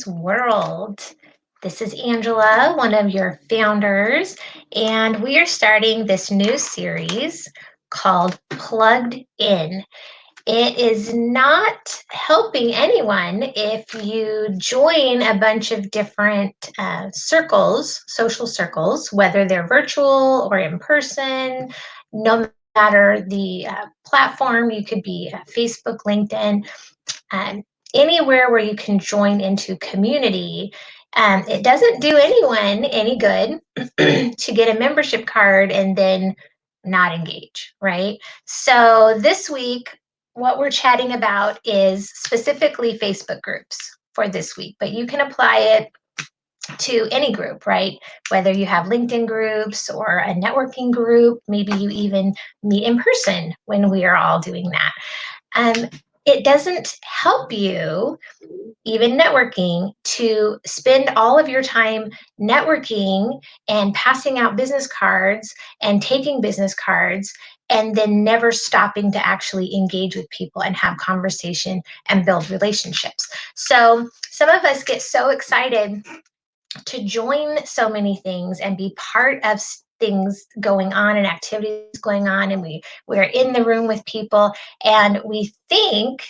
World. This is Angela, one of your founders, and we are starting this new series called Plugged In. It is not helping anyone if you join a bunch of different circles, social circles, whether they're virtual or in person, no matter the platform. You could be Facebook, LinkedIn, um, anywhere where you can join into community. It doesn't do anyone any good to get a membership card and then not engage, right? So this week, what we're chatting about is specifically Facebook groups for this week, but you can apply it to any group, right? Whether you have LinkedIn groups or a networking group, maybe you even meet in person when we are all doing that. Um, it doesn't help you, even networking, to spend all of your time networking and passing out business cards and taking business cards and then never stopping to actually engage with people and have conversation and build relationships. So some of us get so excited to join so many things and be part of things going on and activities going on, and we're in the room with people, and we think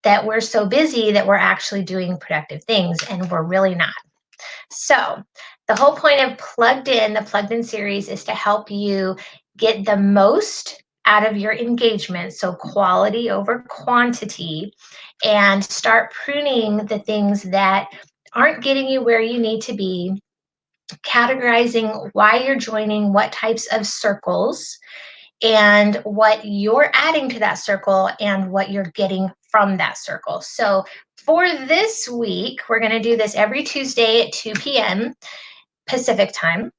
that we're so busy that we're actually doing productive things, and we're really not. So the whole point of the Plugged In series, is to help you get the most out of your engagement, so quality over quantity, and start pruning the things that aren't getting you where you need to be, categorizing why you're joining what types of circles and what you're adding to that circle and what you're getting from that circle. So for this week, we're going to do this every Tuesday at 2 p.m. Pacific time.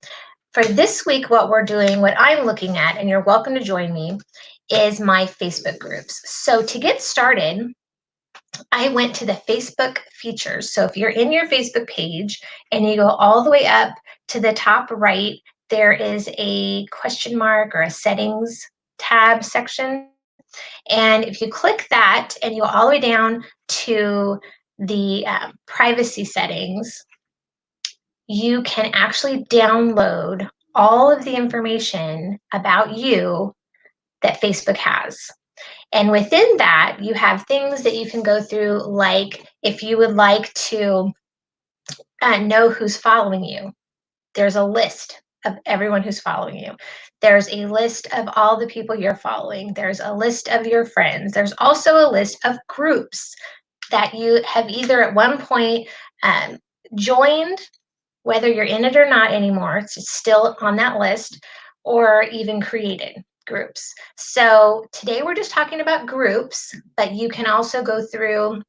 For this week, what we're doing, what I'm looking at, and you're welcome to join me, is my Facebook groups. So to get started, I went to the Facebook features. So if you're in your Facebook page and you go all the way up to the top right, there is a question mark or a settings tab section. And if you click that and you go all the way down to the privacy settings, you can actually download all of the information about you that Facebook has. And within that, you have things that you can go through, like if you would like to know who's following you, there's a list of everyone who's following you. There's a list of all the people you're following. There's a list of your friends. There's also a list of groups that you have either at one point joined, whether you're in it or not anymore, it's still on that list, or even created groups. So today we're just talking about groups, but you can also go through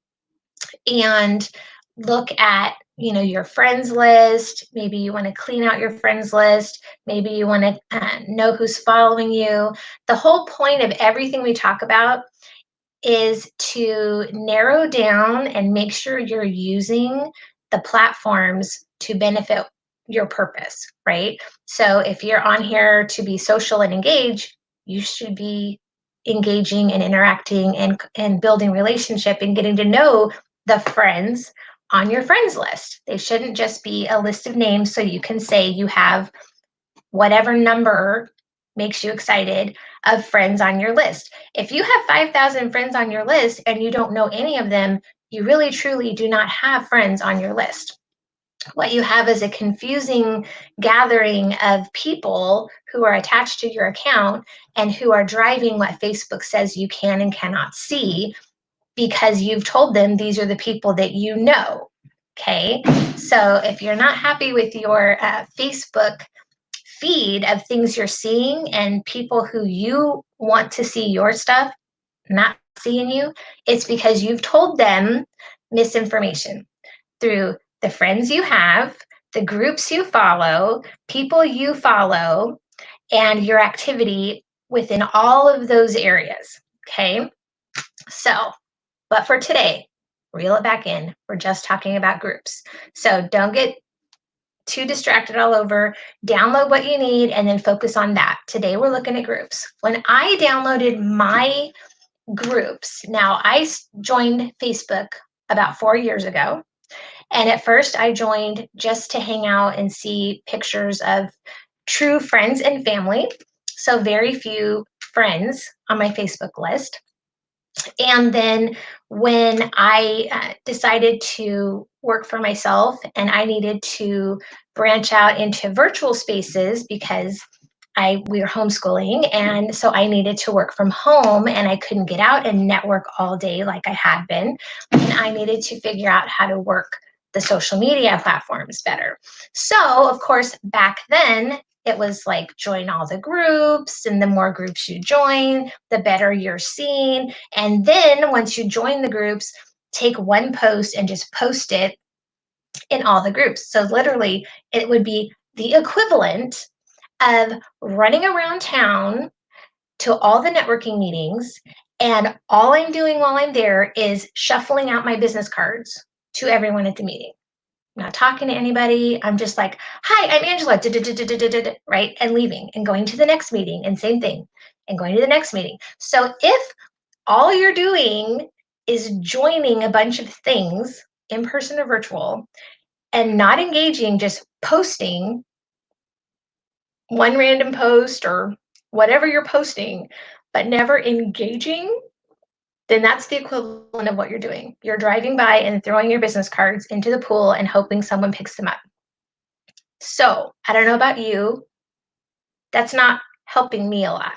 and look at your friends list. Maybe you want to clean out your friends list. Maybe you want to know who's following you. The whole point of everything we talk about is to narrow down and make sure you're using the platforms to benefit your purpose, right? So if you're on here to be social and engage, you should be engaging and interacting and building relationship and getting to know the friends on your friends list. They shouldn't just be a list of names so you can say you have whatever number makes you excited of friends on your list. If you have 5,000 friends on your list and you don't know any of them, you really truly do not have friends on your list. What you have is a confusing gathering of people who are attached to your account and who are driving what Facebook says you can and cannot see, because you've told them these are the people that you know. Okay, so if you're not happy with your Facebook feed of things you're seeing and people who you want to see your stuff not seeing you, it's because you've told them misinformation through the friends you have, the groups you follow, people you follow, and your activity within all of those areas. Okay, so, but for today, reel it back in. We're just talking about groups. So don't get too distracted all over. Download what you need and then focus on that. Today we're looking at groups. When I downloaded my groups, now I joined Facebook about 4 years ago, And at first, I joined just to hang out and see pictures of true friends and family. So, very few friends on my Facebook list. And then when I decided to work for myself and I needed to branch out into virtual spaces because we were homeschooling, and so I needed to work from home and I couldn't get out and network all day like I had been. And I needed to figure out how to work the social media platforms better. So, of course, back then it was like join all the groups, and the more groups you join, the better you're seen. And then once you join the groups, take one post and just post it in all the groups. So literally, it would be the equivalent of running around town to all the networking meetings. And all I'm doing while I'm there is shuffling out my business cards to everyone at the meeting. I'm not talking to anybody. I'm just like, hi, I'm Angela, right? And leaving and going to the next meeting and same thing and going to the next meeting. So if all you're doing is joining a bunch of things, in person or virtual, and not engaging, just posting one random post or whatever you're posting, but never engaging, then that's the equivalent of what you're doing. You're driving by and throwing your business cards into the pool and hoping someone picks them up. So I don't know about you, that's not helping me a lot.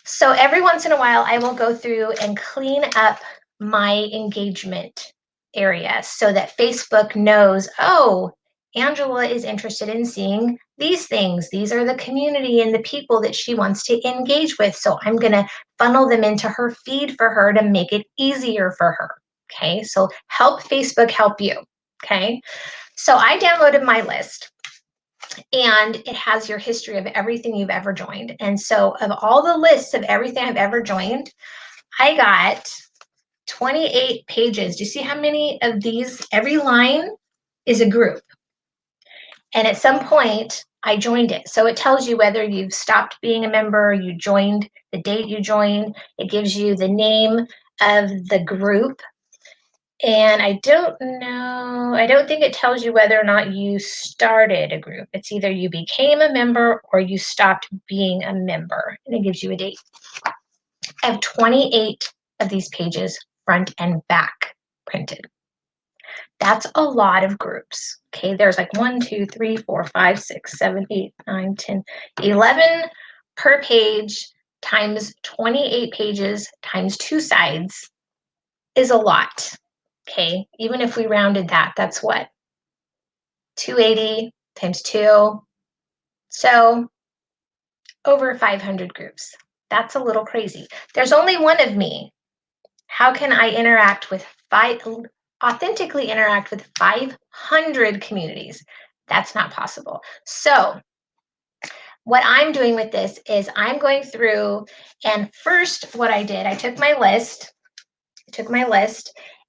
So every once in a while, I will go through and clean up my engagement area so that Facebook knows, oh, Angela is interested in seeing these things. These are the community and the people that she wants to engage with. So I'm going to funnel them into her feed for her to make it easier for her. Okay. So help Facebook help you. Okay. So I downloaded my list, and it has your history of everything you've ever joined. And so of all the lists of everything I've ever joined, I got 28 pages. Do you see how many of these? Every line is a group. And at some point, I joined it. So it tells you whether you've stopped being a member, you joined, the date you joined. It gives you the name of the group. And I don't know, I don't think it tells you whether or not you started a group. It's either you became a member or you stopped being a member, and it gives you a date. I have 28 of these pages, front and back, printed. That's a lot of groups. Okay, there's like 1, 2, 3, 4, 5, 6, 7, 8, 9, 10, 11 per page times 28 pages times 2 sides is a lot. Okay, even if we rounded that, that's what? 280 times 2. So over 500 groups. That's a little crazy. There's only one of me. How can I authentically interact with 500 communities? That's not possible. So what I'm doing with this is I'm going through, and first what I did, I took my list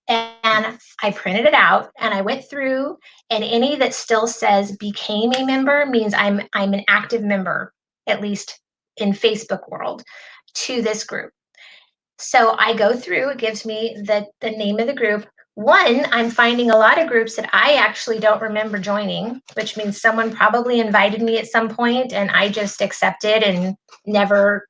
and I printed it out and I went through, and any that still says became a member means I'm an active member, at least in Facebook world, to this group. So I go through, it gives me the name of the group. One, I'm finding a lot of groups that I actually don't remember joining, which means someone probably invited me at some point and I just accepted and never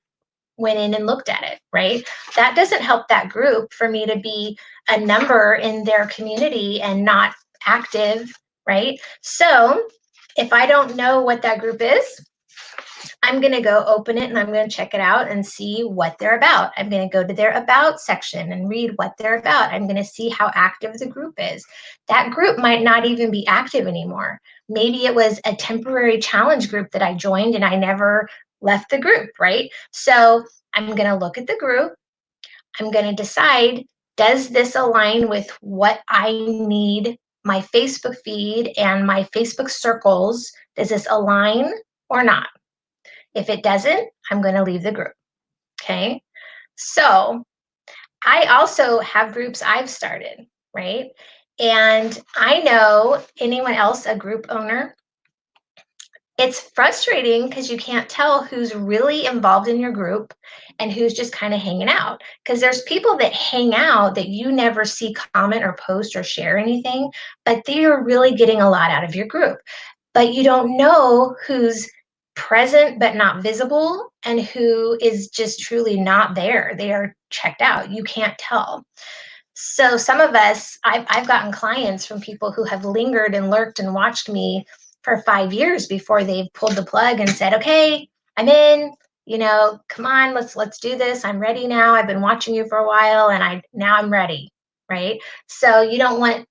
went in and looked at it, right? That doesn't help that group for me to be a number in their community and not active, right? So if I don't know what that group is, I'm going to go open it and I'm going to check it out and see what they're about. I'm going to go to their about section and read what they're about. I'm going to see how active the group is. That group might not even be active anymore. Maybe it was a temporary challenge group that I joined and I never left the group, right? So I'm going to look at the group. I'm going to decide, does this align with what I need my Facebook feed and my Facebook circles? Does this align or not? If it doesn't, I'm going to leave the group. Okay. So I also have groups I've started, right? And I know anyone else, a group owner, It's frustrating because you can't tell who's really involved in your group and who's just kind of hanging out. Because there's people that hang out that you never see comment or post or share anything, but they are really getting a lot out of your group. But you don't know who's present but not visible and who is just truly not there. They are checked out. You can't tell. So some of us, I've gotten clients from people who have lingered and lurked and watched me for 5 years before they've pulled the plug and said, "Okay, I'm in. Come on, let's do this. I'm ready now. I've been watching you for a while, and I'm ready." Right? So you don't want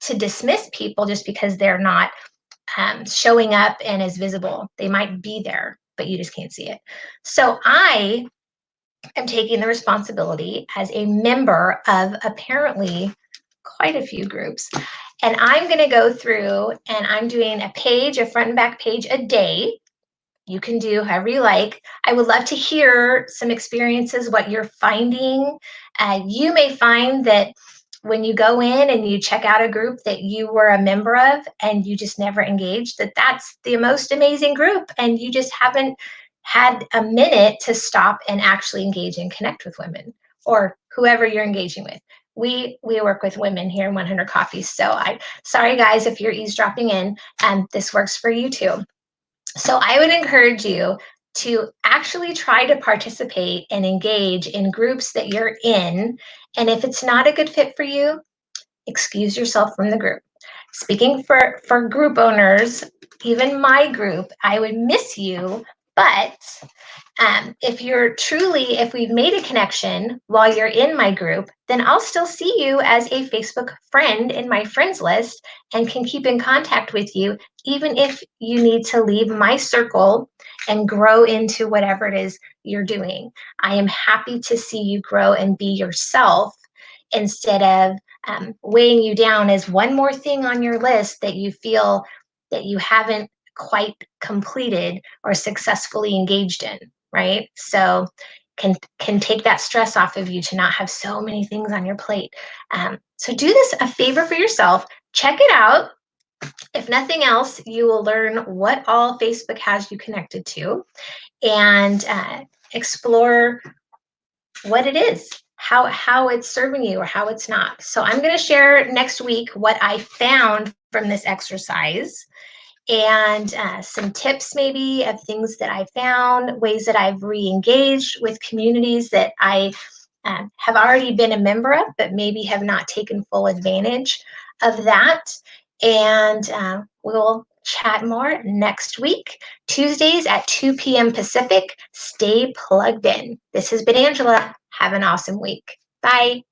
to dismiss people just because they're not showing up and is visible. They might be there, but you just can't see it. So I'm taking the responsibility as a member of apparently quite a few groups. And I'm going to go through and I'm doing a front and back page a day. You can do however you like. I would love to hear some experiences, what you're finding. You may find that when you go in and you check out a group that you were a member of and you just never engaged, that's the most amazing group. And you just haven't had a minute to stop and actually engage and connect with women or whoever you're engaging with. We work with women here in 100 Coffees. So sorry guys if you're eavesdropping in, and this works for you too. So I would encourage you to actually try to participate and engage in groups that you're in. And if it's not a good fit for you, excuse yourself from the group. Speaking for group owners, even my group, I would miss you, but if we've made a connection while you're in my group, then I'll still see you as a Facebook friend in my friends list and can keep in contact with you, even if you need to leave my circle and grow into whatever it is you're doing. I am happy to see you grow and be yourself instead of weighing you down as one more thing on your list that you feel that you haven't quite completed or successfully engaged in, right? So can take that stress off of you to not have so many things on your plate. So do this a favor for yourself. Check it out. If nothing else, you will learn what all Facebook has you connected to and explore what it is, how it's serving you or how it's not. So I'm going to share next week what I found from this exercise and some tips maybe of things that I found, ways that I've re-engaged with communities that I have already been a member of, but maybe have not taken full advantage of that. And we'll chat more next week, Tuesdays at 2 p.m. Pacific. Stay plugged in. This has been Angela. Have an awesome week. Bye.